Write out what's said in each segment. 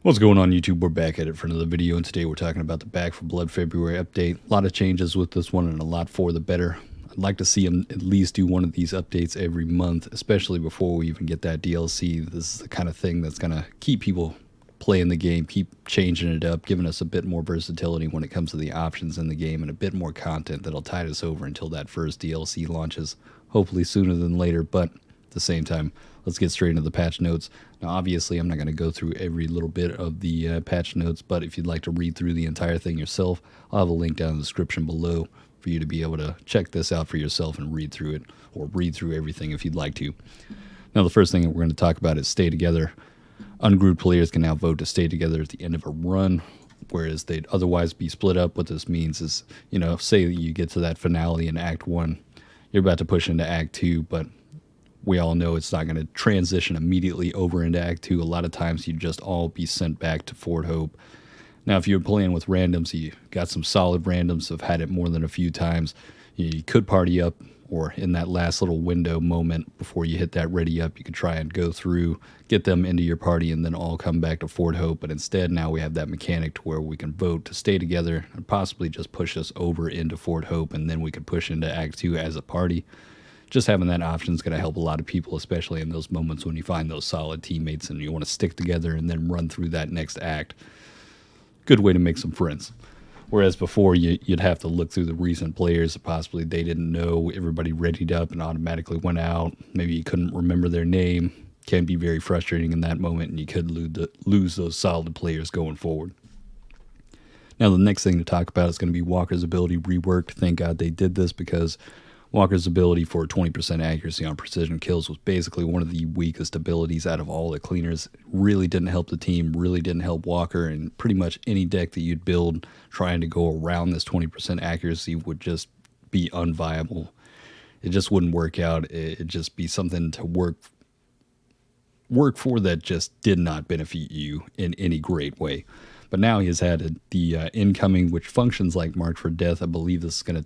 What's going on, YouTube? We're back at it for another video, and today we're talking about the Back for Blood February update. A lot of changes with this one and a lot for the better. I'd like to see them at least do one of these updates every month, especially before we even get that DLC. This is the kind of thing that's going to keep people playing the game, keep changing it up, giving us a bit more versatility when it comes to the options in the game, and a bit more content that'll tide us over until that first DLC launches, hopefully sooner than later. But at the same time, let's get straight into the patch notes. Now, obviously, I'm not going to go through every little bit of the patch notes, but if you'd like to read through the entire thing yourself, I'll have a link down in the description below for you to be able to check this out for yourself and read through it, or read through everything if you'd like to. Now, the first thing that we're going to talk about is stay together. Ungrouped players can now vote to stay together at the end of a run, whereas they'd otherwise be split up. What this means is, say you get to that finale in Act 1, you're about to push into Act 2, but we all know it's not going to transition immediately over into Act 2. A lot of times you'd just all be sent back to Fort Hope. Now, if you're playing with randoms, you got some solid randoms, have had it more than a few times, you could party up, or in that last little window moment before you hit that ready up, you could try and go through, get them into your party, and then all come back to Fort Hope. But instead, now we have that mechanic to where we can vote to stay together and possibly just push us over into Fort Hope, and then we could push into Act 2 as a party. Just having that option is going to help a lot of people, especially in those moments when you find those solid teammates and you want to stick together and then run through that next act. Good way to make some friends. Whereas before, you'd have to look through the recent players. Possibly they didn't know, everybody readied up and automatically went out. Maybe you couldn't remember their name. Can be very frustrating in that moment, and you could lose those solid players going forward. Now, the next thing to talk about is going to be Walker's ability reworked. Thank God they did this, because Walker's ability for 20% accuracy on precision kills was basically one of the weakest abilities out of all the cleaners. Really didn't help the team, really didn't help Walker, and pretty much any deck that you'd build trying to go around this 20% accuracy would just be unviable. It just wouldn't work out. It'd just be something to work for that just did not benefit you in any great way. But now he has added the incoming, which functions like Marked for Death. I believe this is going to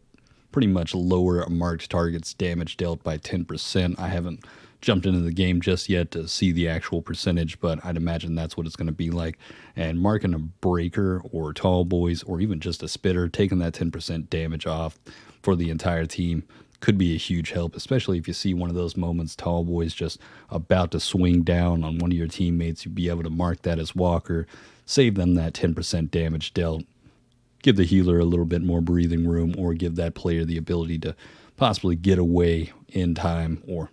pretty much lower a marked target's damage dealt by 10%. I haven't jumped into the game just yet to see the actual percentage, but I'd imagine that's what it's going to be like. And marking a breaker or tall boys or even just a spitter, taking that 10% damage off for the entire team could be a huge help, especially if you see one of those moments, tall boys just about to swing down on one of your teammates. You'd be able to mark that as Walker, save them that 10% damage dealt, give the healer a little bit more breathing room, or give that player the ability to possibly get away in time, or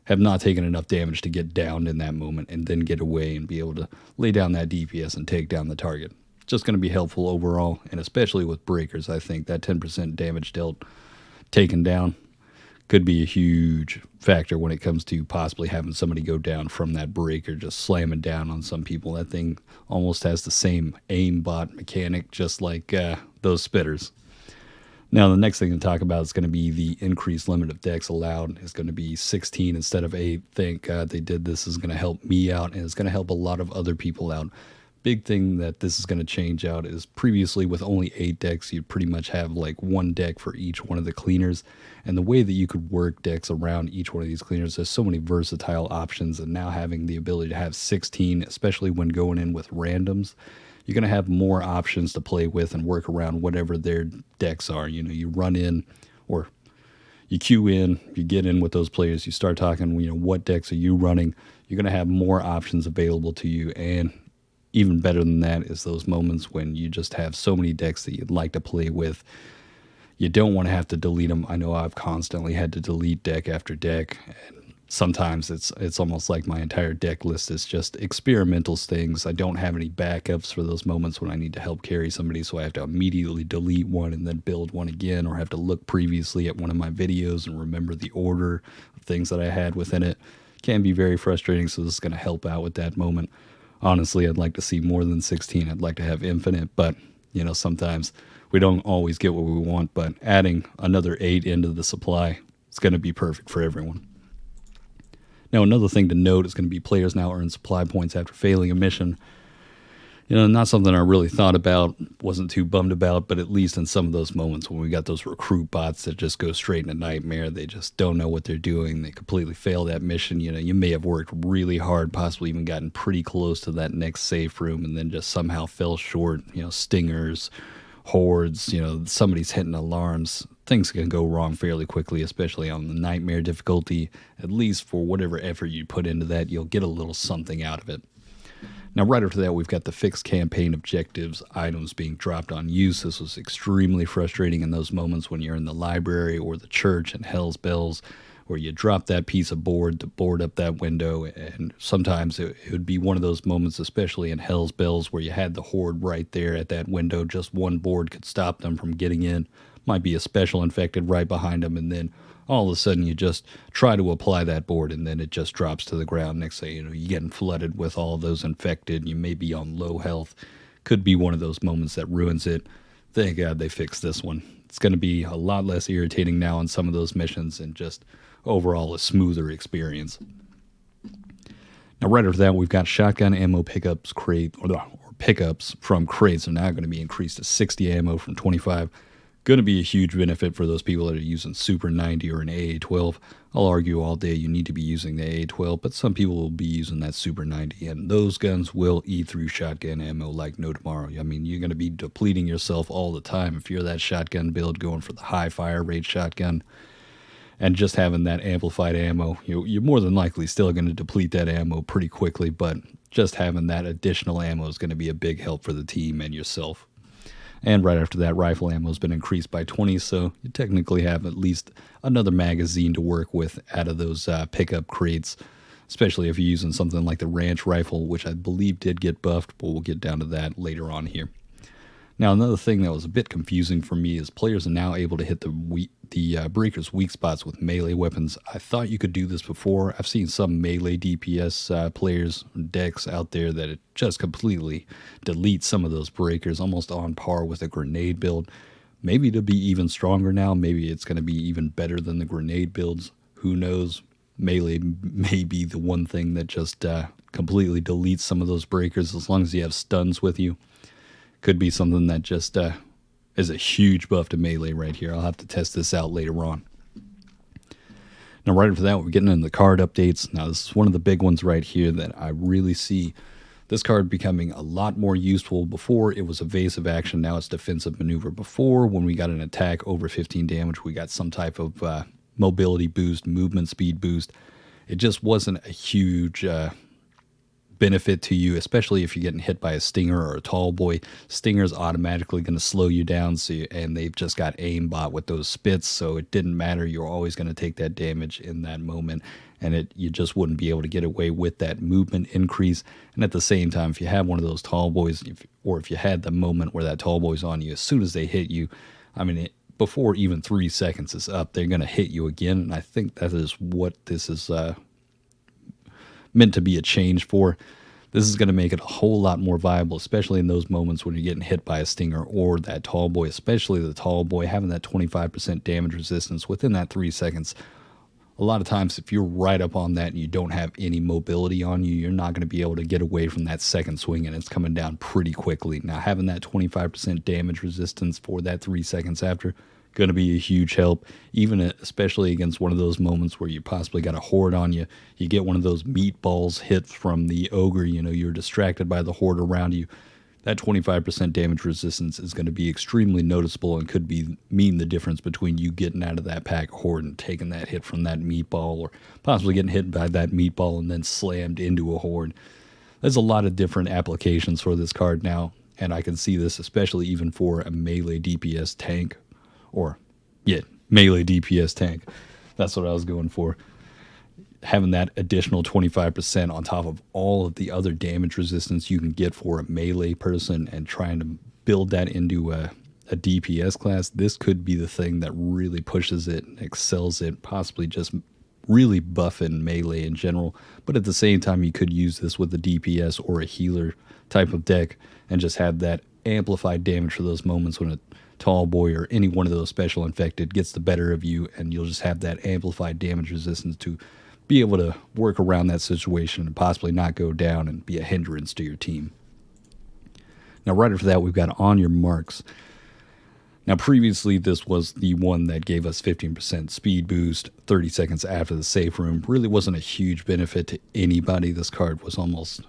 have not taken enough damage to get downed in that moment and then get away and be able to lay down that DPS and take down the target. Just going to be helpful overall, and especially with breakers. I think that 10% damage dealt taken down could be a huge factor when it comes to possibly having somebody go down from that breaker, just slamming down on some people. That thing almost has the same aimbot mechanic, just like those spitters. Now, the next thing to talk about is going to be the increased limit of decks allowed. It's going to be 16 instead of 8. Thank God they did this. Is going to help me out, and it's going to help a lot of other people out. Big thing that this is going to change out is previously with only 8 decks, you'd pretty much have like one deck for each one of the cleaners. And the way that you could work decks around each one of these cleaners, there's so many versatile options. And now having the ability to have 16, especially when going in with randoms, you're going to have more options to play with and work around whatever their decks are. You run in, or you queue in, you get in with those players, you start talking, what decks are you running? You're going to have more options available to you. And even better than that is those moments when you just have so many decks that you'd like to play with. You don't want to have to delete them. I know I've constantly had to delete deck after deck, and sometimes it's almost like my entire deck list is just experimental things. I don't have any backups for those moments when I need to help carry somebody, so I have to immediately delete one and then build one again, or have to look previously at one of my videos and remember the order of things that I had within it. Can be very frustrating, so this is going to help out with that moment. Honestly, I'd like to see more than 16. I'd like to have infinite, but, sometimes we don't always get what we want. But adding another 8 into the supply is going to be perfect for everyone. Now, another thing to note is going to be players now earn supply points after failing a mission. Not something I really thought about, wasn't too bummed about, but at least in some of those moments when we got those recruit bots that just go straight into nightmare, they just don't know what they're doing. They completely fail that mission. You may have worked really hard, possibly even gotten pretty close to that next safe room, and then just somehow fell short. Stingers, hordes, somebody's hitting alarms. Things can go wrong fairly quickly, especially on the nightmare difficulty. At least for whatever effort you put into that, you'll get a little something out of it. Now, right after that, we've got the fixed campaign objectives items being dropped on use. This was extremely frustrating in those moments when you're in the library or the church and Hell's Bells, where you drop that piece of board to board up that window. And sometimes it would be one of those moments, especially in Hell's Bells, where you had the horde right there at that window. Just one board could stop them from getting in. Might be a special infected right behind them, and then all of a sudden you just try to apply that board and then it just drops to the ground. Next thing you're getting flooded with all those infected. You may be on low health. Could be one of those moments that ruins it. Thank God they fixed this one. It's going to be a lot less irritating now on some of those missions and just overall a smoother experience. Now, right after that, we've got shotgun ammo pickups pickups from crates are now going to be increased to 60 ammo from 25. Going to be a huge benefit for those people that are using Super 90 or an AA-12. I'll argue all day you need to be using the AA-12, but some people will be using that Super 90, and those guns will eat through shotgun ammo like no tomorrow. I mean, you're going to be depleting yourself all the time if you're that shotgun build going for the high fire rate shotgun. And just having that amplified ammo, you're more than likely still going to deplete that ammo pretty quickly, but just having that additional ammo is going to be a big help for the team and yourself. And right after that, rifle ammo has been increased by 20, so you technically have at least another magazine to work with out of those pickup crates, especially if you're using something like the ranch rifle, which I believe did get buffed, but we'll get down to that later on here. Now, another thing that was a bit confusing for me is players are now able to hit the breaker's weak spots with melee weapons. I thought you could do this before. I've seen some melee DPS players, decks out there that it just completely deletes some of those breakers, almost on par with a grenade build. Maybe to be even stronger now. Maybe it's going to be even better than the grenade builds. Who knows? Melee may be the one thing that just completely deletes some of those breakers as long as you have stuns with you. Could be something that just is a huge buff to melee right here. I'll have to test this out later on. Now, right after that, we're getting into the card updates. Now, this is one of the big ones right here that I really see this card becoming a lot more useful. Before, it was evasive action. Now it's defensive maneuver. Before, when we got an attack over 15 damage, we got some type of mobility boost, movement speed boost. It just wasn't a huge benefit to you, especially if you're getting hit by a stinger or a tall boy. Stinger's automatically going to slow you down, and they've just got aimbot with those spits, so it didn't matter. You're always going to take that damage in that moment, and you just wouldn't be able to get away with that movement increase. And at the same time, if you have one of those tall boys, or if you had the moment where that tall boy's on you, as soon as they hit you, before even 3 seconds is up, they're going to hit you again. And I think that is what this is meant to be a change for. This is going to make it a whole lot more viable, especially in those moments when you're getting hit by a stinger or that tall boy, especially the tall boy, having that 25% damage resistance within that 3 seconds. A lot of times, if you're right up on that and you don't have any mobility on you, you're not going to be able to get away from that second swing, and it's coming down pretty quickly. Now, having that 25% damage resistance for that 3 seconds after, going to be a huge help, especially against one of those moments where you possibly got a horde on you. You get one of those meatballs hit from the ogre, you're distracted by the horde around you. That 25% damage resistance is going to be extremely noticeable and could mean the difference between you getting out of that pack of horde and taking that hit from that meatball, or possibly getting hit by that meatball and then slammed into a horde. There's a lot of different applications for this card now, and I can see this especially even for a melee DPS tank. Melee DPS tank. That's what I was going for. Having that additional 25% on top of all of the other damage resistance you can get for a melee person and trying to build that into a DPS class, this could be the thing that really pushes it and excels it, possibly just really buffing melee in general. But at the same time, you could use this with a DPS or a healer type of deck and just have that amplified damage for those moments when a tall boy or any one of those special infected gets the better of you, and you'll just have that amplified damage resistance to be able to work around that situation and possibly not go down and be a hindrance to your team. Now, right after that, we've got On Your Marks. Now, previously, this was the one that gave us 15% speed boost 30 seconds after the safe room. Really wasn't a huge benefit to anybody. This card was almost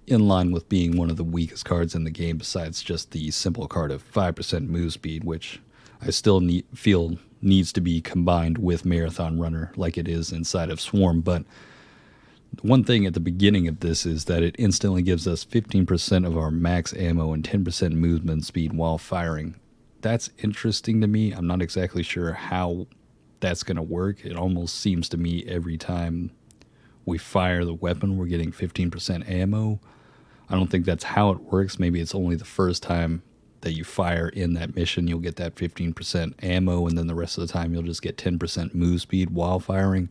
in line with being one of the weakest cards in the game, besides just the simple card of 5% move speed, which I still feel needs to be combined with Marathon Runner like it is inside of Swarm. But one thing at the beginning of this is that it instantly gives us 15% of our max ammo and 10% movement speed while firing. That's interesting to me. I'm not exactly sure how that's going to work. It almost seems to me every time we fire the weapon, we're getting 15% ammo. I don't think that's how it works. Maybe it's only the first time that you fire in that mission, you'll get that 15% ammo, and then the rest of the time you'll just get 10% move speed while firing.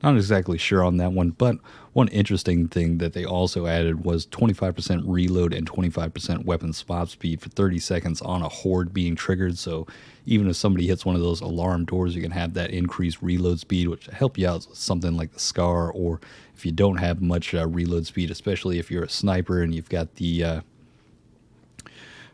Not exactly sure on that one, but one interesting thing that they also added was 25% reload and 25% weapon swap speed for 30 seconds on a horde being triggered. So even if somebody hits one of those alarm doors, you can have that increased reload speed, which will help you out with something like the Scar, or if you don't have much reload speed, especially if you're a sniper and you've got the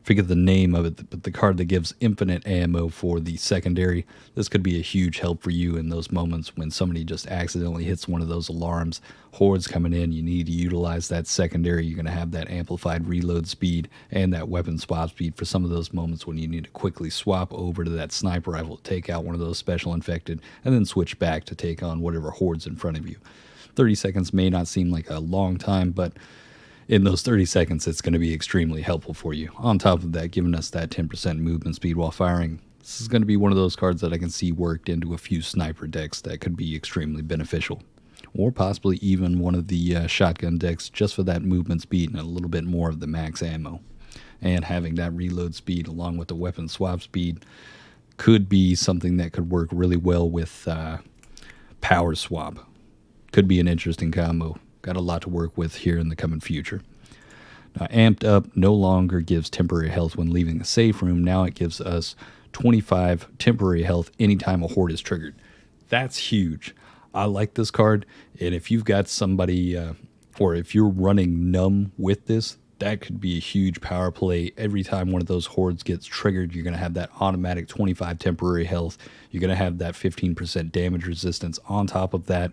forget the name of it, but the card that gives infinite ammo for the secondary. This could be a huge help for you in those moments when somebody just accidentally hits one of those alarms. Hordes coming in, you need to utilize that secondary. You're going to have that amplified reload speed and that weapon swap speed for some of those moments when you need to quickly swap over to that sniper rifle, take out one of those special infected, and then switch back to take on whatever horde's in front of you. 30 seconds may not seem like a long time, but in those 30 seconds, it's going to be extremely helpful for you. On top of that, giving us that 10% movement speed while firing, this is going to be one of those cards that I can see worked into a few sniper decks that could be extremely beneficial. Or possibly even one of the shotgun decks just for that movement speed and a little bit more of the max ammo. And having that reload speed along with the weapon swap speed could be something that could work really well with power swap. Could be an interesting combo. Got a lot to work with here in the coming future. Now, Amped Up no longer gives temporary health when leaving the safe room. Now it gives us 25 temporary health anytime a horde is triggered. That's huge. I like this card, and if you've got somebody, or if you're running Numb with this, that could be a huge power play. Every time one of those hordes gets triggered, you're going to have that automatic 25 temporary health. You're going to have that 15% damage resistance. On top of that,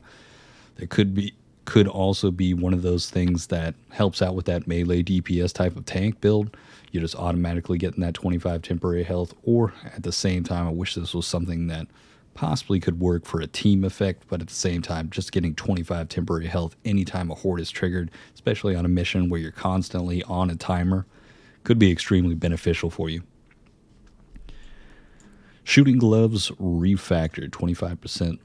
there could also be one of those things that helps out with that melee DPS type of tank build. You're just automatically getting that 25 temporary health, or at the same time, I wish this was something that possibly could work for a team effect, but at the same time, just getting 25 temporary health anytime a horde is triggered, especially on a mission where you're constantly on a timer, could be extremely beneficial for you. Shooting Gloves refactored, 25%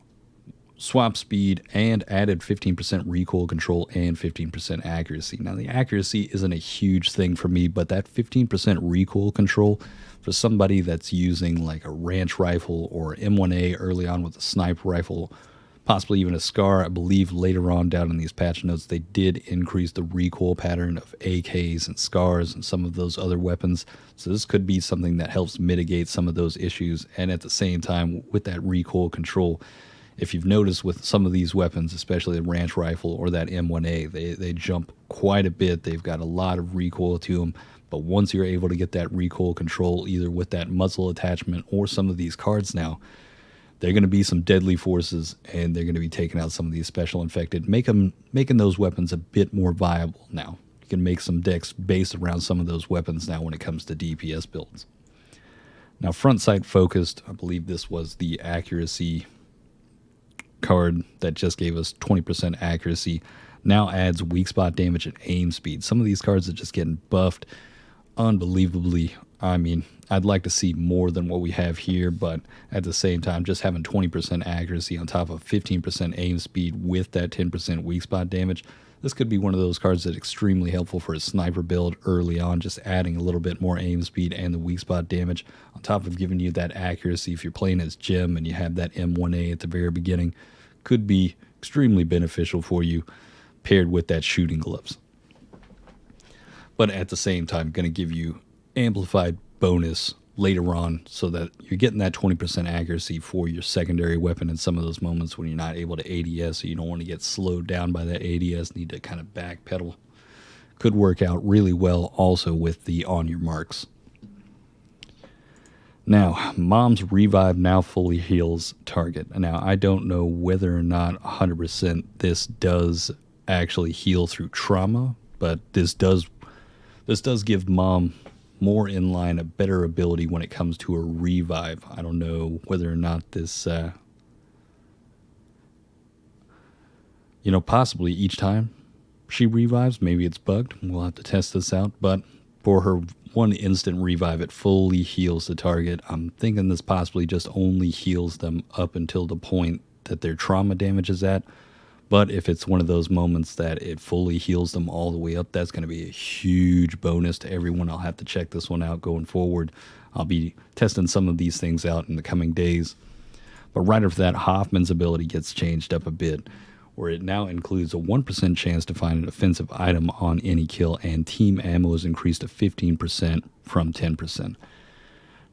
swap speed, and added 15% recoil control and 15% accuracy. Now, the accuracy isn't a huge thing for me, but that 15% recoil control for somebody that's using like a ranch rifle or M1A early on with a sniper rifle, possibly even a Scar. I believe later on down in these patch notes, they did increase the recoil pattern of AKs and Scars and some of those other weapons. So this could be something that helps mitigate some of those issues. And at the same time, with that recoil control, if you've noticed with some of these weapons, especially the ranch rifle or that M1A, they jump quite a bit. They've got a lot of recoil to them. But once you're able to get that recoil control, either with that muzzle attachment or some of these cards now, they're going to be some deadly forces, and they're going to be taking out some of these special infected, making those weapons a bit more viable now. You can make some decks based around some of those weapons now when it comes to DPS builds. Now, front sight focused, I believe this was the accuracy card that just gave us 20% accuracy, now adds weak spot damage and aim speed. Some of these cards are just getting buffed unbelievably. I mean, I'd like to see more than what we have here, but at the same time, just having 20% accuracy on top of 15% aim speed with that 10% weak spot damage, this could be one of those cards that's extremely helpful for a sniper build early on, just adding a little bit more aim speed and the weak spot damage on top of giving you that accuracy. If you're playing as Jim and you have that M1A at the very beginning, could be extremely beneficial for you paired with that Shooting Gloves. But at the same time, going to give you amplified bonus later on so that you're getting that 20% accuracy for your secondary weapon in some of those moments when you're not able to ADS, so you don't want to get slowed down by that ADS, need to kind of backpedal. could work out really well also with the on your marks. Now, Mom's Revive now fully heals target. Now, I don't know whether or not 100% this does actually heal through trauma, but this does give Mom more in line, a better ability when it comes to a revive. I don't know whether or not this, possibly each time she revives, maybe it's bugged. We'll have to test this out, but for her one instant revive, it fully heals the target. I'm thinking this possibly just only heals them up until the point that their trauma damage is at. But if it's one of those moments that it fully heals them all the way up, that's going to be a huge bonus to everyone. I'll have to check this one out going forward. I'll be testing some of these things out in the coming days. But right after that, Hoffman's ability gets changed up a bit, where it now includes a 1% chance to find an offensive item on any kill, and team ammo is increased to 15% from 10%.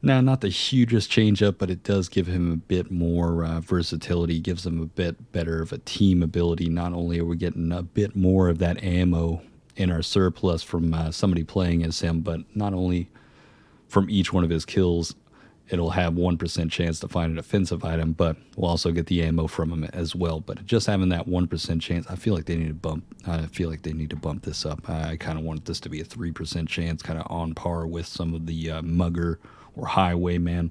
Now, not the hugest change up, but it does give him a bit more versatility, gives him a bit better of a team ability. Not only are we getting a bit more of that ammo in our surplus from somebody playing as him, but not only from each one of his kills, it'll have 1% chance to find an offensive item, but we'll also get the ammo from him as well. But just having that 1% chance, I feel like they need to bump this up. I kind of want this to be a 3% chance, kind of on par with some of the Mugger or Highwayman.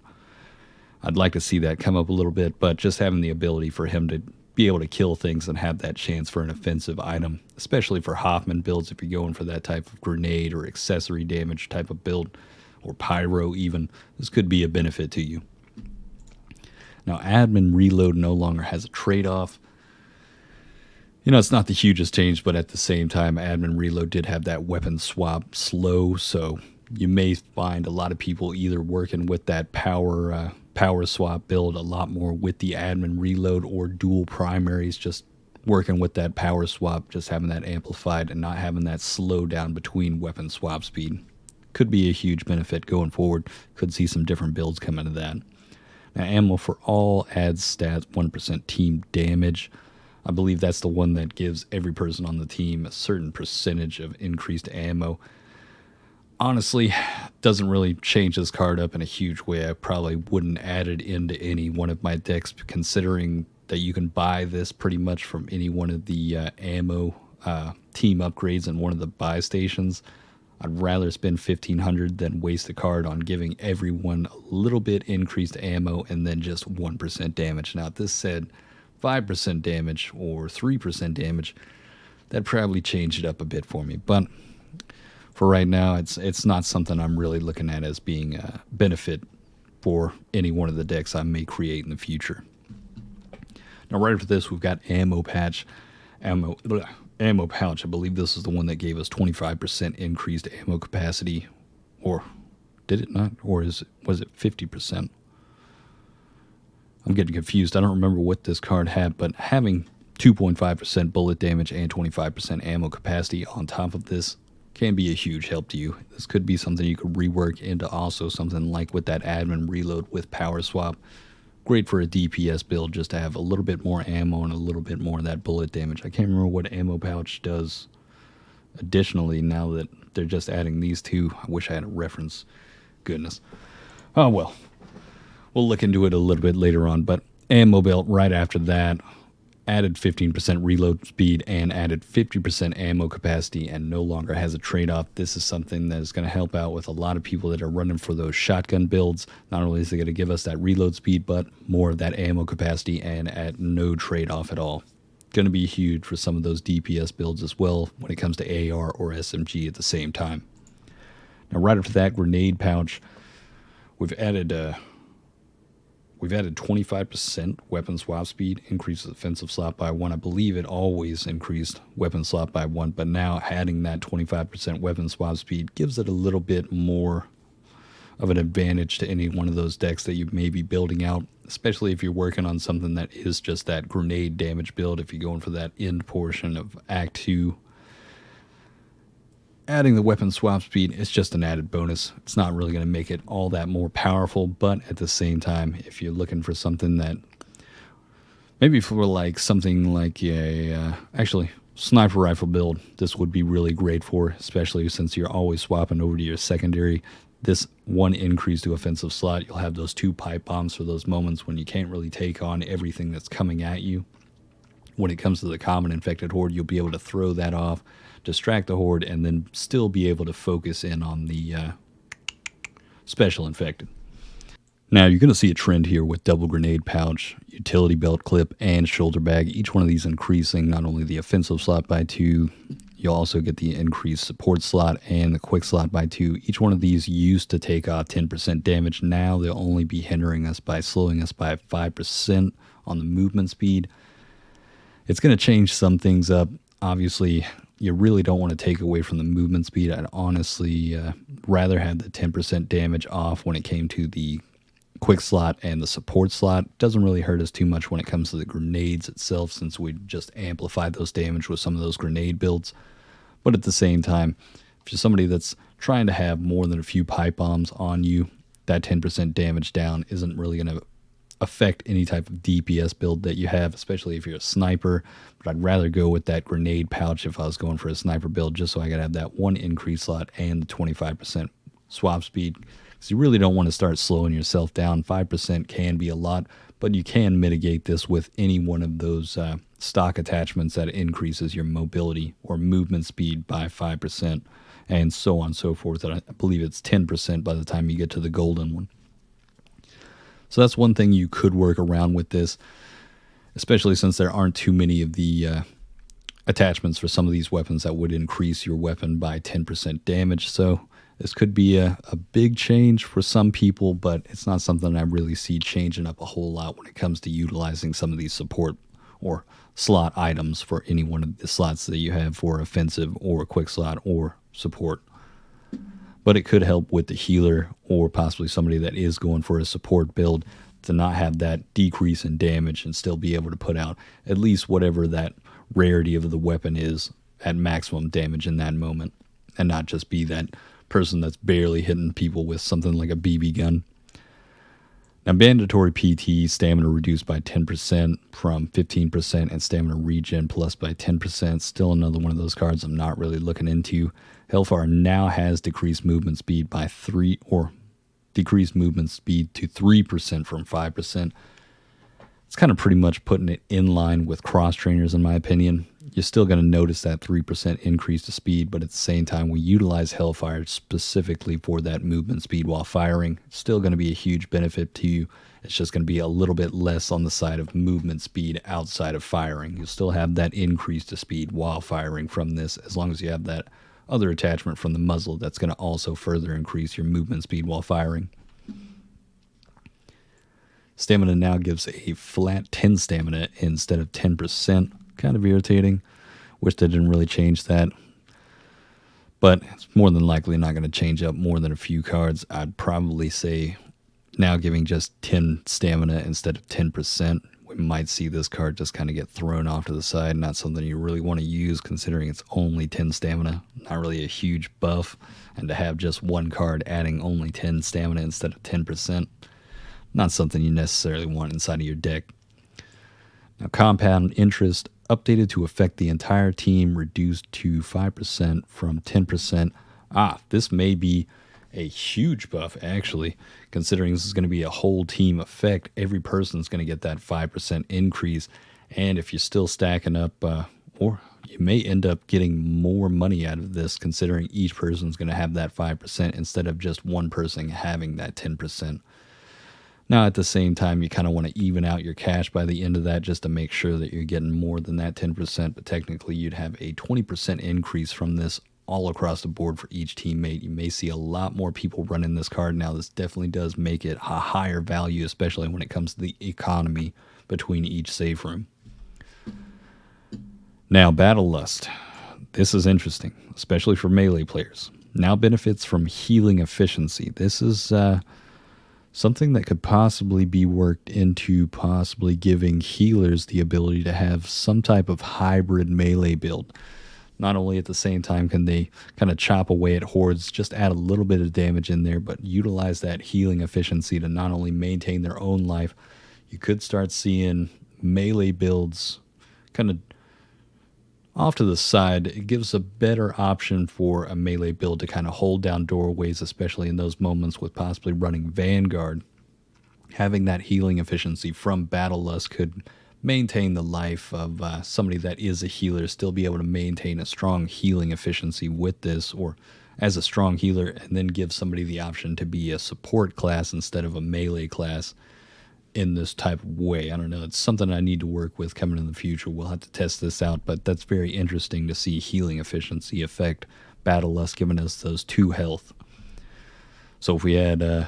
I'd like to see that come up a little bit, but just having the ability for him to be able to kill things and have that chance for an offensive item, especially for Hoffman builds, if you're going for that type of grenade or accessory damage type of build, or pyro even, this could be a benefit to you. Now, admin reload no longer has a trade-off. It's not the hugest change, but at the same time, admin reload did have that weapon swap slow, so you may find a lot of people either working with that power swap build a lot more with the admin reload, or dual primaries, just working with that power swap, just having that amplified and not having that slow down between weapon swap speed. Could be a huge benefit going forward. Could see some different builds come into that. Now, ammo for all adds stats 1% team damage. I believe that's the one that gives every person on the team a certain percentage of increased ammo. Honestly, doesn't really change this card up in a huge way. I probably wouldn't add it into any one of my decks, considering that you can buy this pretty much from any one of the ammo team upgrades in one of the buy stations. I'd rather spend $1,500 than waste the card on giving everyone a little bit increased ammo and then just 1% damage. Now, if this said 5% damage or 3% damage, that'd probably change it up a bit for me. But for right now, it's not something I'm really looking at as being a benefit for any one of the decks I may create in the future. Now, right after this, we've got Ammo Pouch. I believe this is the one that gave us 25% increased ammo capacity, or did it not? Or was it 50%? I'm getting confused. I don't remember what this card had, but having 2.5% bullet damage and 25% ammo capacity on top of this can be a huge help to you. This could be something you could rework into also something like with that admin reload with power swap. Great for a DPS build, just to have a little bit more ammo and a little bit more of that bullet damage. I can't remember what Ammo Pouch does additionally now that they're just adding these two. I wish I had a reference. Goodness. Oh, well. We'll look into it a little bit later on, but Ammo Belt right after that added 15% reload speed and added 50% ammo capacity and no longer has a trade-off. This is something that is going to help out with a lot of people that are running for those shotgun builds. Not only is it going to give us that reload speed, but more of that ammo capacity and at no trade-off at all. Going to be huge for some of those DPS builds as well when it comes to AR or SMG at the same time. Now, right after that, Grenade Pouch, we've added 25% weapon swap speed, increases offensive slot by 1. I believe it always increased weapon slot by 1, but now adding that 25% weapon swap speed gives it a little bit more of an advantage to any one of those decks that you may be building out, especially if you're working on something that is just that grenade damage build. If you're going for that end portion of Act 2, adding the weapon swap speed is just an added bonus. It's not really going to make it all that more powerful, but at the same time, if you're looking for something that maybe for like something like actually Sniper rifle build, this would be really great for, especially since you're always swapping over to your secondary. This one increase to offensive slot, you'll have those 2 pipe bombs for those moments when you can't really take on everything that's coming at you. When it comes to the common infected horde, you'll be able to throw that off, distract the horde, and then still be able to focus in on the special infected. Now, you're going to see a trend here with double grenade pouch, utility belt clip, and shoulder bag. Each one of these increasing not only the offensive slot by 2, you'll also get the increased support slot and the quick slot by 2. Each one of these used to take off 10% damage. Now they'll only be hindering us by slowing us by 5% on the movement speed. It's going to change some things up. Obviously, you really don't want to take away from the movement speed. I'd honestly rather have the 10% damage off when it came to the quick slot and the support slot. Doesn't really hurt us too much when it comes to the grenades itself, since we just amplified those damage with some of those grenade builds. But at the same time, if you're somebody that's trying to have more than a few pipe bombs on you, that 10% damage down isn't really going to affect any type of DPS build that you have, especially if you're a sniper. But I'd rather go with that grenade pouch if I was going for a sniper build, just so I could have that 1 increase slot and the 25% swap speed. Because you really don't want to start slowing yourself down. 5% can be a lot, but you can mitigate this with any one of those stock attachments that increases your mobility or movement speed by 5%, and so on and so forth. And I believe it's 10% by the time you get to the golden one. So that's one thing you could work around with this, especially since there aren't too many of the attachments for some of these weapons that would increase your weapon by 10% damage. So this could be a big change for some people, but it's not something I really see changing up a whole lot when it comes to utilizing some of these support or slot items for any one of the slots that you have for offensive or quick slot or support. But it could help with the healer or possibly somebody that is going for a support build to not have that decrease in damage and still be able to put out at least whatever that rarity of the weapon is at maximum damage in that moment, and not just be that person that's barely hitting people with something like a BB gun. Now, mandatory PT, stamina reduced by 10% from 15%, and stamina regen plus by 10%. Still another one of those cards I'm not really looking into. Hellfire now has decreased movement speed by 3, or decreased movement speed to 3% from 5%. It's kind of pretty much putting it in line with cross trainers, in my opinion. You're still going to notice that 3% increase to speed, but at the same time, we utilize Hellfire specifically for that movement speed while firing. It's still going to be a huge benefit to you. It's just going to be a little bit less on the side of movement speed outside of firing. You'll still have that increase to speed while firing from this, as long as you have that other attachment from the muzzle that's going to also further increase your movement speed while firing. Stamina now gives a flat 10 stamina instead of 10%. Kind of irritating. Wish they didn't really change that. But it's more than likely not going to change up more than a few cards. I'd probably say now giving just 10 stamina instead of 10%. We might see this card just kind of get thrown off to the side. Not something you really want to use considering it's only 10 stamina. Not really a huge buff. And to have just one card adding only 10 stamina instead of 10%. Not something you necessarily want inside of your deck. Now, compound interest updated to affect the entire team, reduced to 5% from 10%. This may be a huge buff, actually, considering this is going to be a whole team effect. Every person's going to get that 5% increase. And if you're still stacking up, or you may end up getting more money out of this, considering each person's going to have that 5% instead of just one person having that 10%. Now, at the same time, you kind of want to even out your cash by the end of that just to make sure that you're getting more than that 10%. But technically, you'd have a 20% increase from this all across the board for each teammate. You may see a lot more people running this card now. This definitely does make it a higher value, especially when it comes to the economy between each save room. Now, Battle Lust. This is interesting, especially for melee players. Now benefits from healing efficiency. This is something that could possibly be worked into possibly giving healers the ability to have some type of hybrid melee build. Not only at the same time can they kind of chop away at hordes, just add a little bit of damage in there, but utilize that healing efficiency to not only maintain their own life. You could start seeing melee builds kind of Off to the side, it gives a better option for a melee build to kind of hold down doorways, especially in those moments with possibly running Vanguard. Having that healing efficiency from Battle Lust could maintain the life of somebody that is a healer, still be able to maintain a strong healing efficiency with this, or as a strong healer, and then give somebody the option to be a support class instead of a melee class in this type of way. I don't know. It's something I need to work with coming in the future. We'll have to test this out, but that's very interesting to see healing efficiency affect Battle Lust, giving us those 2 health. So if we add,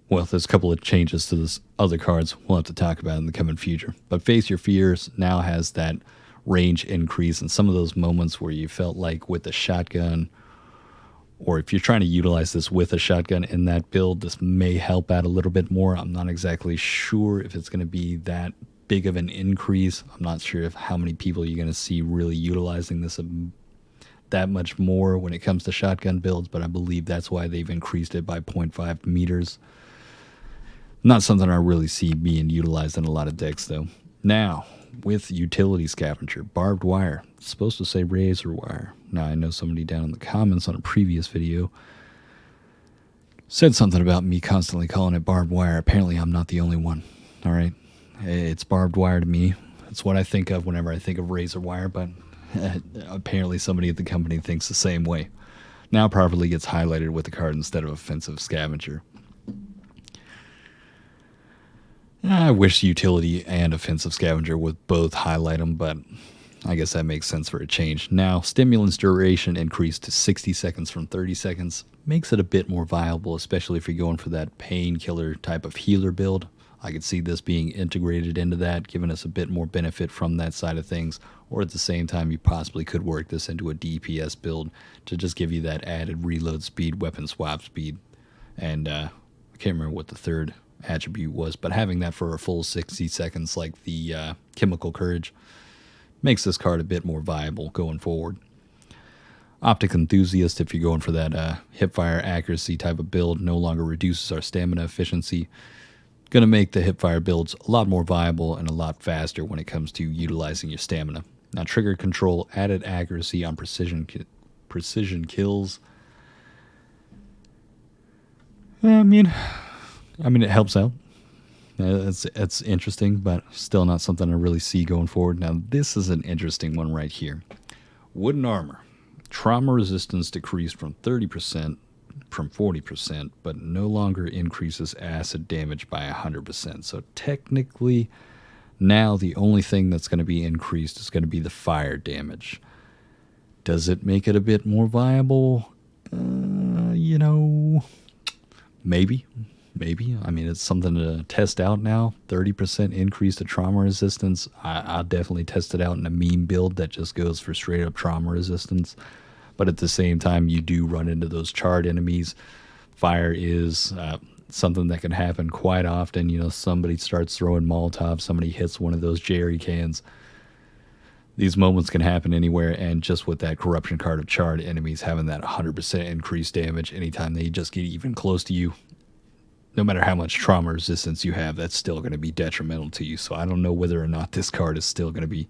well, there's a couple of changes to this other cards we'll have to talk about in the coming future. But Face Your Fears now has that range increase, and some of those moments where you felt like with the shotgun, or if you're trying to utilize this with a shotgun in that build, this may help out a little bit more. I'm not exactly sure if it's going to be that big of an increase. I'm not sure if how many people you're going to see really utilizing this that much more when it comes to shotgun builds, but I believe that's why they've increased it by 0.5 meters. Not something I really see being utilized in a lot of decks, though. Now, with Utility Scavenger, Barbed Wire. It's supposed to say Razor Wire. Now, I know somebody down in the comments on a previous video said something about me constantly calling it Barbed Wire. Apparently, I'm not the only one. All right? It's Barbed Wire to me. It's what I think of whenever I think of Razor Wire, but apparently somebody at the company thinks the same way. Now properly gets highlighted with the card instead of Offensive Scavenger. I wish Utility and Offensive Scavenger would both highlight them, but I guess that makes sense for a change. Now, Stimulant's duration increased to 60 seconds from 30 seconds. Makes it a bit more viable, especially if you're going for that painkiller type of healer build. I could see this being integrated into that, giving us a bit more benefit from that side of things. Or at the same time, you possibly could work this into a DPS build to just give you that added reload speed, weapon swap speed. And I can't remember what the third attribute was, but having that for a full 60 seconds like the Chemical Courage makes this card a bit more viable going forward. Optic Enthusiast, if you're going for that hipfire accuracy type of build, no longer reduces our stamina efficiency. Going to make the hipfire builds a lot more viable and a lot faster when it comes to utilizing your stamina. Now, Trigger Control, added accuracy on precision kills. I mean, it helps out. It's interesting, but still not something I really see going forward. Now, this is an interesting one right here. Wooden Armor. Trauma resistance decreased from 30% from 40%, but no longer increases acid damage by 100%. So technically, now the only thing that's going to be increased is going to be the fire damage. Does it make it a bit more viable? Maybe. I mean, it's something to test out now. 30% increase to trauma resistance. I'll definitely test it out in a meme build that just goes for straight up trauma resistance. But at the same time, you do run into those charred enemies. Fire is something that can happen quite often. Somebody starts throwing Molotovs, somebody hits one of those jerry cans. These moments can happen anywhere, and just with that corruption card of charred enemies having that 100% increased damage anytime they just get even close to you, no matter how much trauma resistance you have, that's still going to be detrimental to you. So I don't know whether or not this card is still going to be,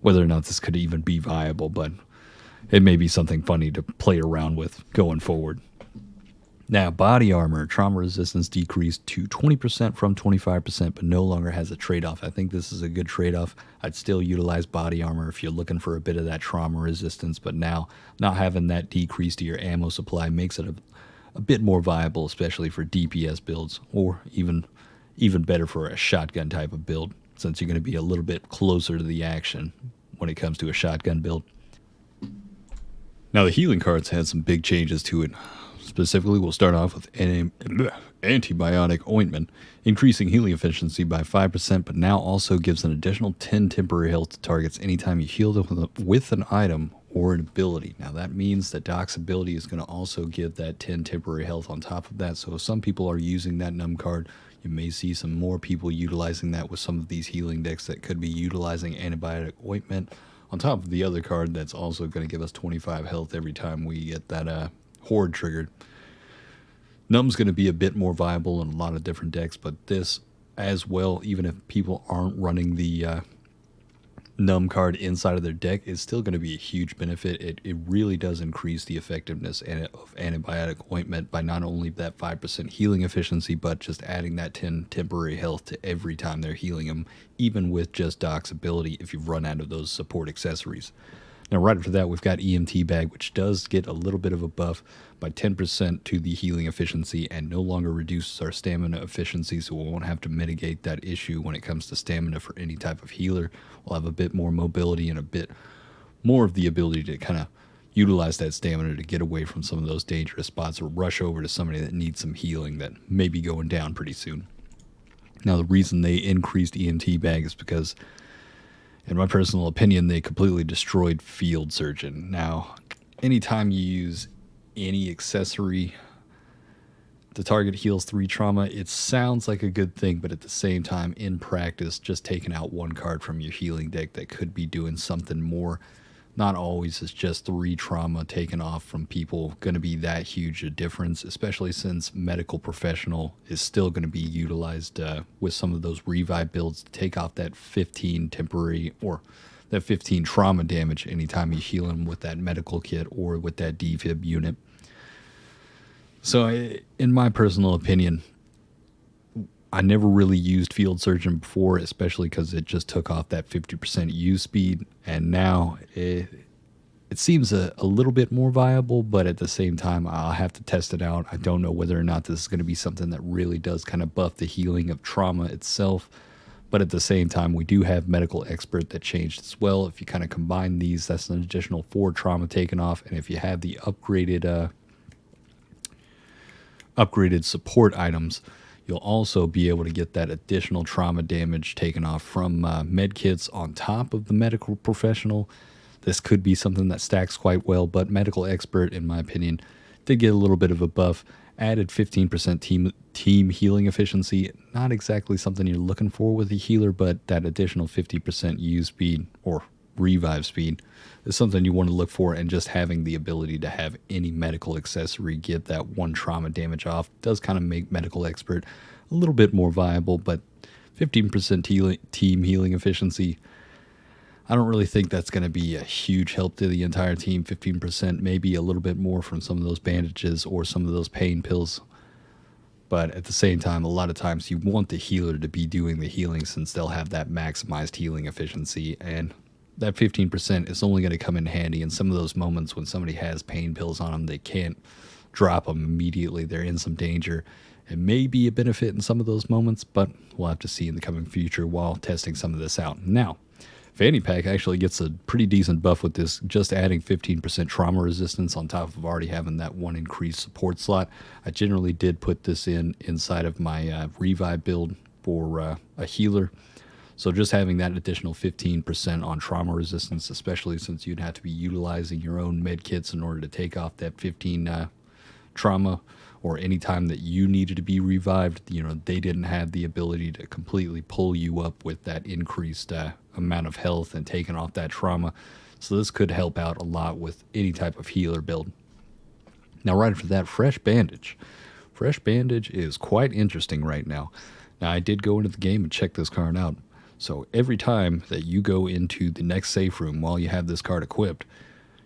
whether or not this could even be viable, but it may be something funny to play around with going forward. Now, Body Armor, trauma resistance decreased to 20% from 25%, but no longer has a trade-off. I think this is a good trade-off. I'd still utilize Body Armor if you're looking for a bit of that trauma resistance, but now not having that decrease to your ammo supply makes it a bit more viable, especially for DPS builds, or even better for a shotgun type of build, since you're going to be a little bit closer to the action when it comes to a shotgun build. Now, the healing cards had some big changes to it. Specifically, we'll start off with Antibiotic Ointment, increasing healing efficiency by 5%, but now also gives an additional 10 temporary health to targets anytime you heal them with an item or an ability. Now, that means that Doc's ability is going to also give that 10 temporary health on top of that. So if some people are using that numb card, you may see some more people utilizing that with some of these healing decks that could be utilizing Antibiotic Ointment on top of the other card that's also going to give us 25 health every time we get that Horde triggered. Numb's going to be a bit more viable in a lot of different decks, but this as well, even if people aren't running the numb card inside of their deck is still going to be a huge benefit. It really does increase the effectiveness of antibiotic ointment by not only that 5% healing efficiency, but just adding that 10 temporary health to every time they're healing them, even with just Doc's ability if you've run out of those support accessories. Now, right after that, we've got EMT Bag, which does get a little bit of a buff by 10% to the healing efficiency and no longer reduces our stamina efficiency, so we won't have to mitigate that issue when it comes to stamina for any type of healer. We'll have a bit more mobility and a bit more of the ability to kind of utilize that stamina to get away from some of those dangerous spots or rush over to somebody that needs some healing that may be going down pretty soon. Now, the reason they increased EMT Bag is because, in my personal opinion, they completely destroyed Field Surgeon. Now, anytime you use any accessory, the target heals 3 trauma, it sounds like a good thing, but at the same time, in practice, just taking out one card from your healing deck that could be doing something more, not always is just 3 trauma taken off from people going to be that huge a difference, especially since Medical Professional is still going to be utilized with some of those revive builds to take off that 15 temporary or that 15 trauma damage anytime you heal them with that medical kit or with that defib unit. So in my personal opinion, I never really used Field Surgeon before, especially because it just took off that 50% use speed, and now it seems a little bit more viable, but at the same time, I'll have to test it out. I don't know whether or not this is going to be something that really does kind of buff the healing of trauma itself, but at the same time, we do have Medical Expert that changed as well. If you kind of combine these, that's an additional 4 trauma taken off, and if you have the upgraded support items, you'll also be able to get that additional trauma damage taken off from med kits on top of the Medical Professional. This could be something that stacks quite well, but Medical Expert, in my opinion, did get a little bit of a buff. Added 15% team healing efficiency. Not exactly something you're looking for with a healer, but that additional 50% use speed or revive speed is something you want to look for, and just having the ability to have any medical accessory get that 1 trauma damage off does kind of make Medical Expert a little bit more viable. But 15% team healing efficiency, I don't really think that's going to be a huge help to the entire team. 15%, maybe a little bit more from some of those bandages or some of those pain pills. But at the same time, a lot of times you want the healer to be doing the healing, since they'll have that maximized healing efficiency, and that 15% is only going to come in handy in some of those moments when somebody has pain pills on them. They can't drop them immediately. They're in some danger. It may be a benefit in some of those moments, but we'll have to see in the coming future while testing some of this out. Now, Fanny Pack actually gets a pretty decent buff with this, just adding 15% trauma resistance on top of already having that 1 increased support slot. I generally did put this inside of my revive build for a healer. So just having that additional 15% on trauma resistance, especially since you'd have to be utilizing your own med kits in order to take off that 15 trauma, or any time that you needed to be revived, they didn't have the ability to completely pull you up with that increased amount of health and taking off that trauma. So this could help out a lot with any type of healer build. Now, right after that, Fresh Bandage. Fresh Bandage is quite interesting right now. Now, I did go into the game and check this card out. So every time that you go into the next safe room while you have this card equipped,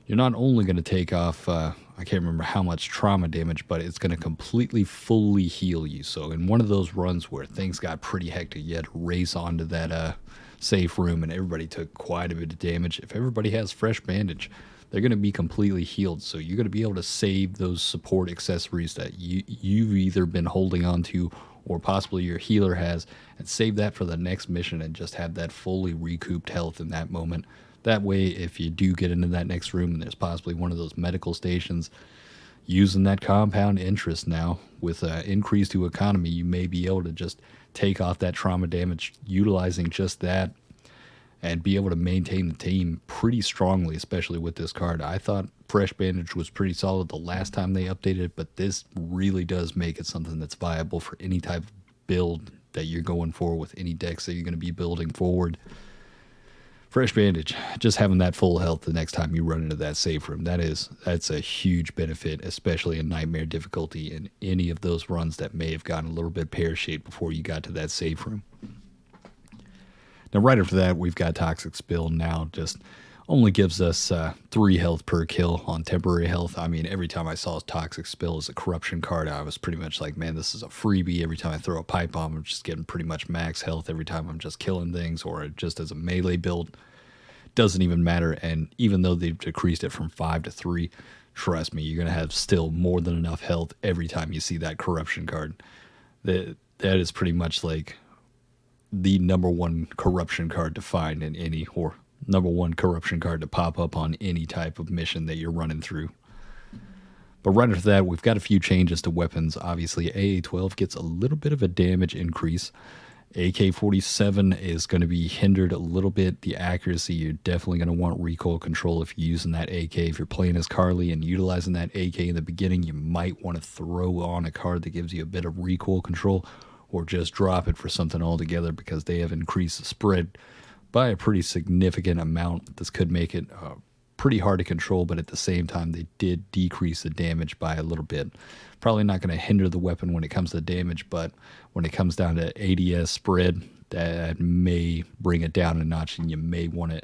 you're not only going to take off, I can't remember how much trauma damage, but it's going to completely fully heal you. So in one of those runs where things got pretty hectic, you had to race onto that safe room and everybody took quite a bit of damage. If everybody has Fresh Bandage, they're going to be completely healed. So you're going to be able to save those support accessories that you've either been holding on to or possibly your healer has, and save that for the next mission and just have that fully recouped health in that moment. That way, if you do get into that next room and there's possibly one of those medical stations, using that compound interest now with increase to economy, you may be able to just take off that trauma damage utilizing just that and be able to maintain the team pretty strongly, especially with this card. I thought Fresh Bandage was pretty solid the last time they updated it, but this really does make it something that's viable for any type of build that you're going for with any decks that you're going to be building forward. Fresh Bandage, just having that full health the next time you run into that safe room, that's a huge benefit, especially in Nightmare difficulty in any of those runs that may have gotten a little bit pear-shaped before you got to that safe room. Now, right after that, we've got Toxic Spill now, just only gives us 3 health per kill on temporary health. I mean, every time I saw Toxic Spill as a corruption card, I was pretty much like, man, this is a freebie. Every time I throw a pipe bomb, I'm just getting pretty much max health every time I'm just killing things, or just as a melee build. Doesn't even matter. And even though they've decreased it from 5 to 3, trust me, you're going to have still more than enough health every time you see that corruption card. That is pretty much like the number one corruption card to find in any, or number one corruption card to pop up on any type of mission that you're running through. But right after that, we've got a few changes to weapons. Obviously, AA-12 gets a little bit of a damage increase. AK-47 is going to be hindered a little bit. The accuracy, you're definitely going to want recoil control if you're using that AK. If you're playing as Carly and utilizing that AK in the beginning, you might want to throw on a card that gives you a bit of recoil control, or just drop it for something altogether, because they have increased the spread by a pretty significant amount. This could make it pretty hard to control, but at the same time, they did decrease the damage by a little bit. Probably not going to hinder the weapon when it comes to damage, but when it comes down to ADS spread, that may bring it down a notch, and you may want to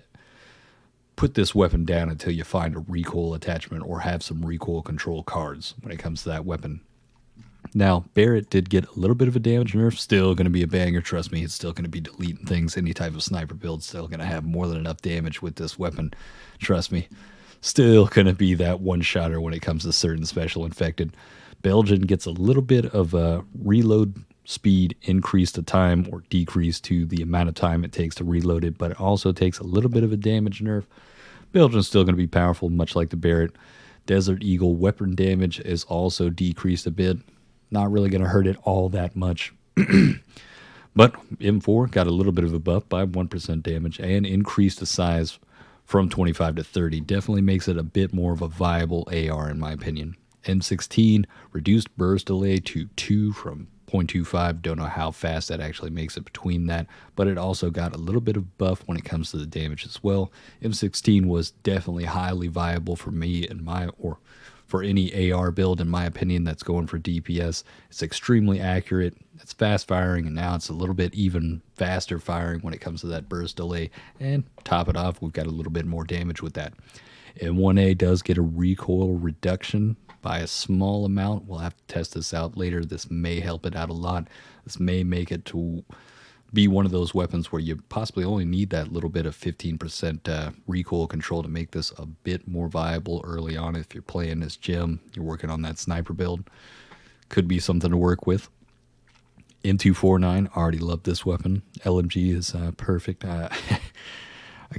put this weapon down until you find a recoil attachment or have some recoil control cards when it comes to that weapon. Now, Barrett did get a little bit of a damage nerf. Still going to be a banger, trust me. It's still going to be deleting things. Any type of sniper build still going to have more than enough damage with this weapon, trust me. Still going to be that one-shotter when it comes to certain special infected. Belgian gets a little bit of a reload speed increase to time, or decrease to the amount of time it takes to reload it, but it also takes a little bit of a damage nerf. Belgian's still going to be powerful, much like the Barrett. Desert Eagle weapon damage is also decreased a bit. Not really going to hurt it all that much. But M4 got a little bit of a buff by 1% damage and increased the size from 25 to 30. Definitely makes it a bit more of a viable AR in my opinion. M16 reduced burst delay to 2 from 0.25. Don't know how fast that actually makes it between that, but it also got a little bit of buff when it comes to the damage as well. M16 was definitely highly viable for me and for any AR build, in my opinion, that's going for DPS. It's extremely accurate, it's fast firing, and now it's a little bit even faster firing when it comes to that burst delay. And top it off, we've got a little bit more damage with that. M1A does get a recoil reduction by a small amount. We'll have to test this out later. This may help it out a lot. This may make it to be one of those weapons where you possibly only need that little bit of 15% recoil control to make this a bit more viable early on. If you're playing this gym, you're working on that sniper build, could be something to work with. M249, already love this weapon. LMG is perfect. I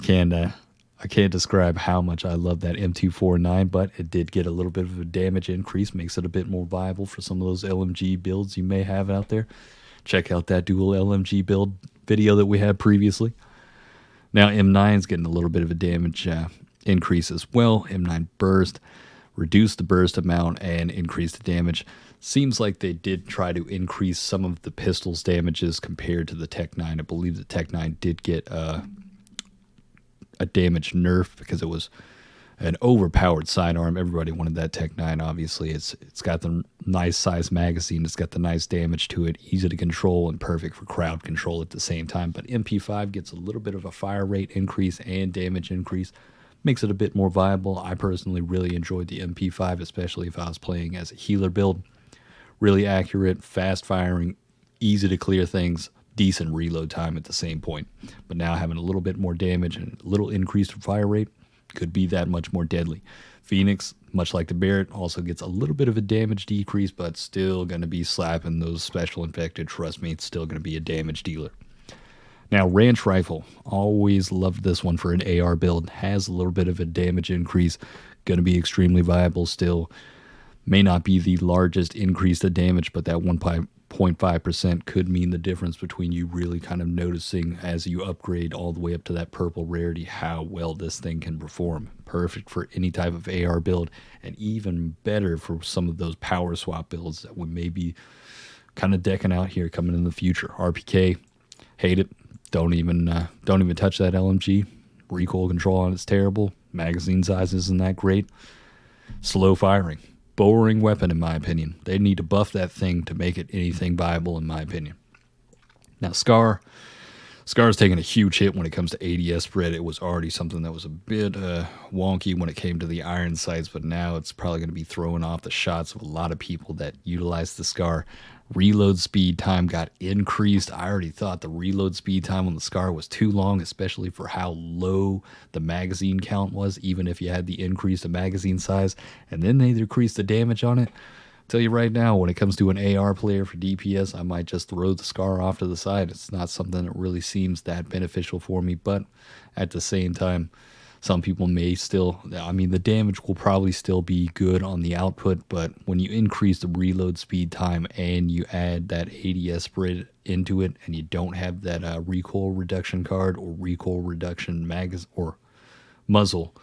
can't describe how much I love that M249, but it did get a little bit of a damage increase, makes it a bit more viable for some of those LMG builds you may have out there. Check out that dual LMG build video that we had previously. Now M9's getting a little bit of a damage increase as well. M9 burst, reduced the burst amount and increased the damage. Seems like they did try to increase some of the pistol's damages compared to the Tech 9. I believe the Tech 9 did get a damage nerf because it was an overpowered sidearm. Everybody wanted that Tech 9, obviously. It's got the nice size magazine. It's got the nice damage to it. Easy to control and perfect for crowd control at the same time. But MP5 gets a little bit of a fire rate increase and damage increase. Makes it a bit more viable. I personally really enjoyed the MP5, especially if I was playing as a healer build. Really accurate, fast firing, easy to clear things, decent reload time at the same point. But now having a little bit more damage and a little increased fire rate, could be that much more deadly. Phoenix, much like the Barrett, also gets a little bit of a damage decrease, but still going to be slapping those special infected. Trust me, it's still going to be a damage dealer. Now, Ranch Rifle, always loved this one for an AR build. Has a little bit of a damage increase. Going to be extremely viable still. May not be the largest increase to damage, but that 1.5% could mean the difference between you really kind of noticing as you upgrade all the way up to that purple rarity how well this thing can perform. Perfect for any type of AR build, and even better for some of those power swap builds that we may be kind of decking out here coming in the future. RPK, hate it. Don't even touch that LMG. Recoil control on it's terrible. Magazine size isn't that great. Slow firing. Boring weapon, in my opinion. They need to buff that thing to make it anything viable, in my opinion. Now, Scar Scar's taking a huge hit when it comes to ADS spread. It was already something that was a bit wonky when it came to the iron sights, but now it's probably going to be throwing off the shots of a lot of people that utilize the Scar. Reload speed time got increased. I already thought the reload speed time on the Scar was too long, especially for how low the magazine count was, even if you had the increase of magazine size. And then they decreased the damage on it. Tell you right now, when it comes to an AR player for DPS, I might just throw the Scar off to the side. It's not something that really seems that beneficial for me, but at the same time, some people may still, I mean, the damage will probably still be good on the output, but when you increase the reload speed time and you add that ADS spread into it, and you don't have that recoil reduction card or recoil reduction or muzzle,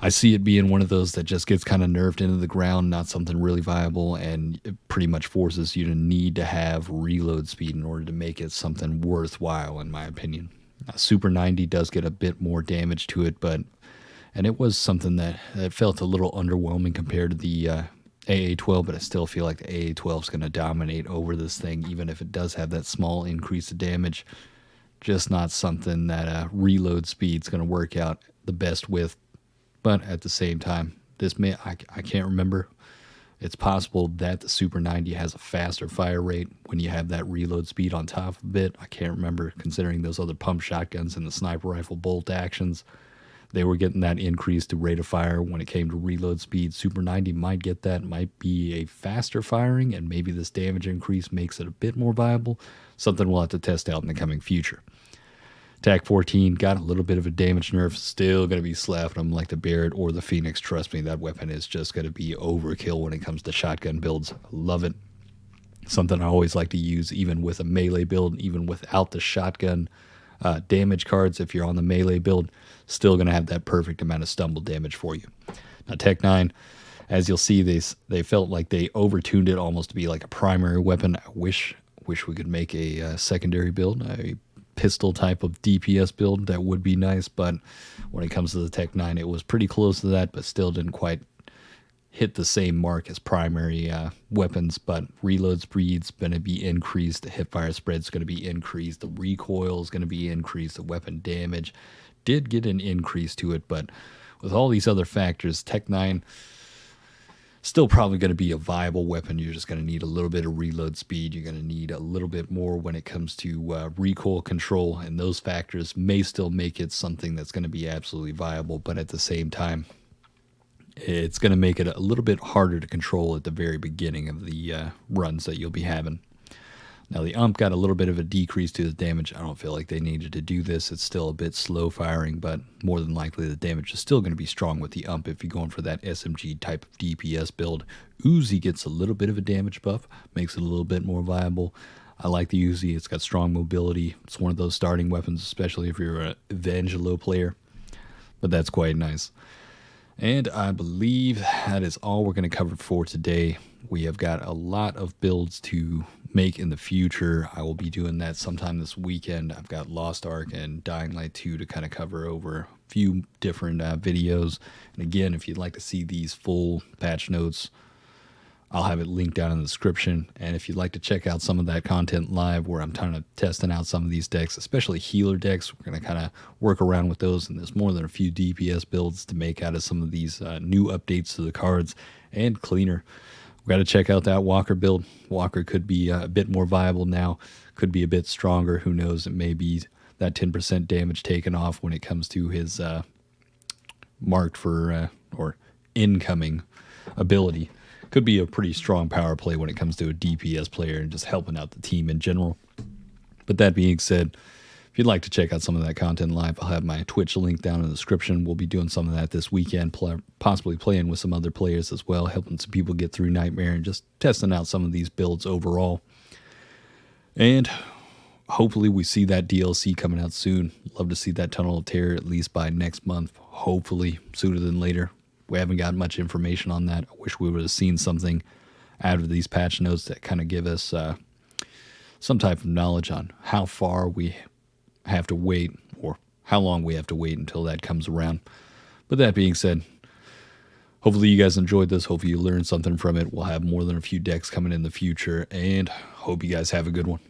I see it being one of those that just gets kind of nerfed into the ground, not something really viable, and it pretty much forces you to need to have reload speed in order to make it something worthwhile, in my opinion. Super 90 does get a bit more damage to it, and it was something that felt a little underwhelming compared to the AA12, but I still feel like the AA12 is going to dominate over this thing, even if it does have that small increase of damage. Just not something that reload speed is going to work out the best with. But at the same time, I can't remember. It's possible that the Super 90 has a faster fire rate when you have that reload speed on top of it. I can't remember, considering those other pump shotguns and the sniper rifle bolt actions. They were getting that increase to rate of fire when it came to reload speed. Super 90 might get that, might be a faster firing, and maybe this damage increase makes it a bit more viable. Something we'll have to test out in the coming future. TAC 14 got a little bit of a damage nerf. Still going to be slapping them like the Barrett or the Phoenix. Trust me, that weapon is just going to be overkill when it comes to shotgun builds. Love it. Something I always like to use even with a melee build, even without the shotgun damage cards. If you're on the melee build, still going to have that perfect amount of stumble damage for you. Now, Tech 9, as you'll see, they felt like they overtuned it almost to be like a primary weapon. I wish we could make a secondary build, a pistol type of DPS build. That would be nice, but when it comes to the Tech 9, it was pretty close to that, but still didn't quite hit the same mark as primary weapons. But reload speed's going to be increased, the hipfire spread's going to be increased, the recoil is going to be increased, the weapon damage did get an increase to it, but with all these other factors, Tech 9 still probably going to be a viable weapon. You're just going to need a little bit of reload speed. You're going to need a little bit more when it comes to recoil control, and those factors may still make it something that's going to be absolutely viable, but at the same time, it's going to make it a little bit harder to control at the very beginning of the runs that you'll be having. Now, the UMP got a little bit of a decrease to the damage. I don't feel like they needed to do this. It's still a bit slow firing, but more than likely the damage is still going to be strong with the UMP if you're going for that SMG type of DPS build. Uzi gets a little bit of a damage buff, makes it a little bit more viable. I like the Uzi. It's got strong mobility. It's one of those starting weapons, especially if you're an Evangelo player, but that's quite nice. And I believe that is all we're going to cover for today. We have got a lot of builds to make in the future. I will be doing that sometime this weekend. I've got Lost Ark and Dying Light 2 to kind of cover over a few different videos. And again, if you'd like to see these full patch notes, I'll have it linked down in the description. And if you'd like to check out some of that content live where I'm kind of testing out some of these decks, especially healer decks, we're going to kind of work around with those. And there's more than a few DPS builds to make out of some of these new updates to the cards and cleaner. We've got to check out that Walker build. Walker could be a bit more viable now, could be a bit stronger. Who knows? It may be that 10% damage taken off when it comes to his marked for or incoming ability. Could be a pretty strong power play when it comes to a DPS player and just helping out the team in general. But that being said, if you'd like to check out some of that content live, I'll have my Twitch link down in the description. We'll be doing some of that this weekend, possibly playing with some other players as well, helping some people get through Nightmare and just testing out some of these builds overall. And hopefully we see that DLC coming out soon. Love to see that Tunnel of Terror at least by next month, hopefully sooner than later. We haven't got much information on that. I wish we would have seen something out of these patch notes that kind of give us some type of knowledge on how far we have to wait or how long we have to wait until that comes around. But that being said, hopefully you guys enjoyed this. Hopefully you learned something from it. We'll have more than a few decks coming in the future, and hope you guys have a good one.